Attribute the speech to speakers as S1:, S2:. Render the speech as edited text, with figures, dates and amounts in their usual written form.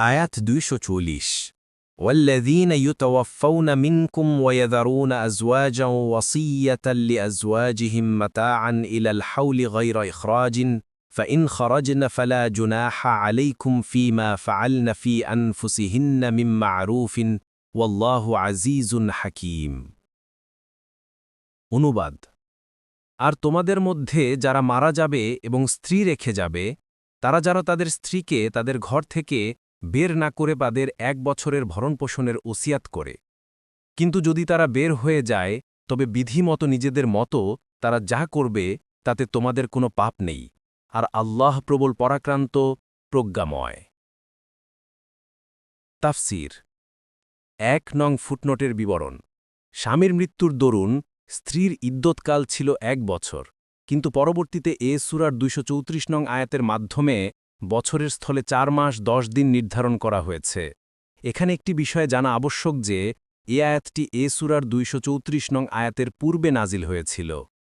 S1: আয়াত 240 والذين يتوفون منكم ويذرون أزواجا وصية لأزواجهم متاعا إلى الحول غير إخراج فإن خرجن فلا جناح عليكم فيما فعلن في أنفسهن من معروف والله عزيز حكيم অনুবাদ আর তোমাদের মধ্যে যারা মারা যাবে এবং স্ত্রী রেখে যাবে তারা যারা তাদের স্ত্রীকে তাদের ঘর থেকে বের না করে তাদের 1 বছরের ভরণপোষণের ওসিয়াত করে কিন্তু যদি তারা বের হয়ে যায় তবে বিধিমতো নিজেদের মতো তারা যা করবে তাতে তোমাদের কোনো পাপ নেই আর আল্লাহ প্রবল পরাক্রান্ত প্রজ্ঞাময় তাফসীর 1 নং ফুটনোটের বিবরণ স্বামীর মৃত্যুর দরুন স্ত্রীর ইদ্যৎকাল ছিল 1 বছর কিন্তু পরবর্তীতে সূরার 234 নং আয়াতের মাধ্যমে বছরের স্থলে 4 মাস 10 দিন নির্ধারণ করা হয়েছে এখানে একটি বিষয় জানা আবশ্যক যে এই আয়াতটি সূরার 234 নং আয়াতের পূর্বে নাজিল হয়েছিল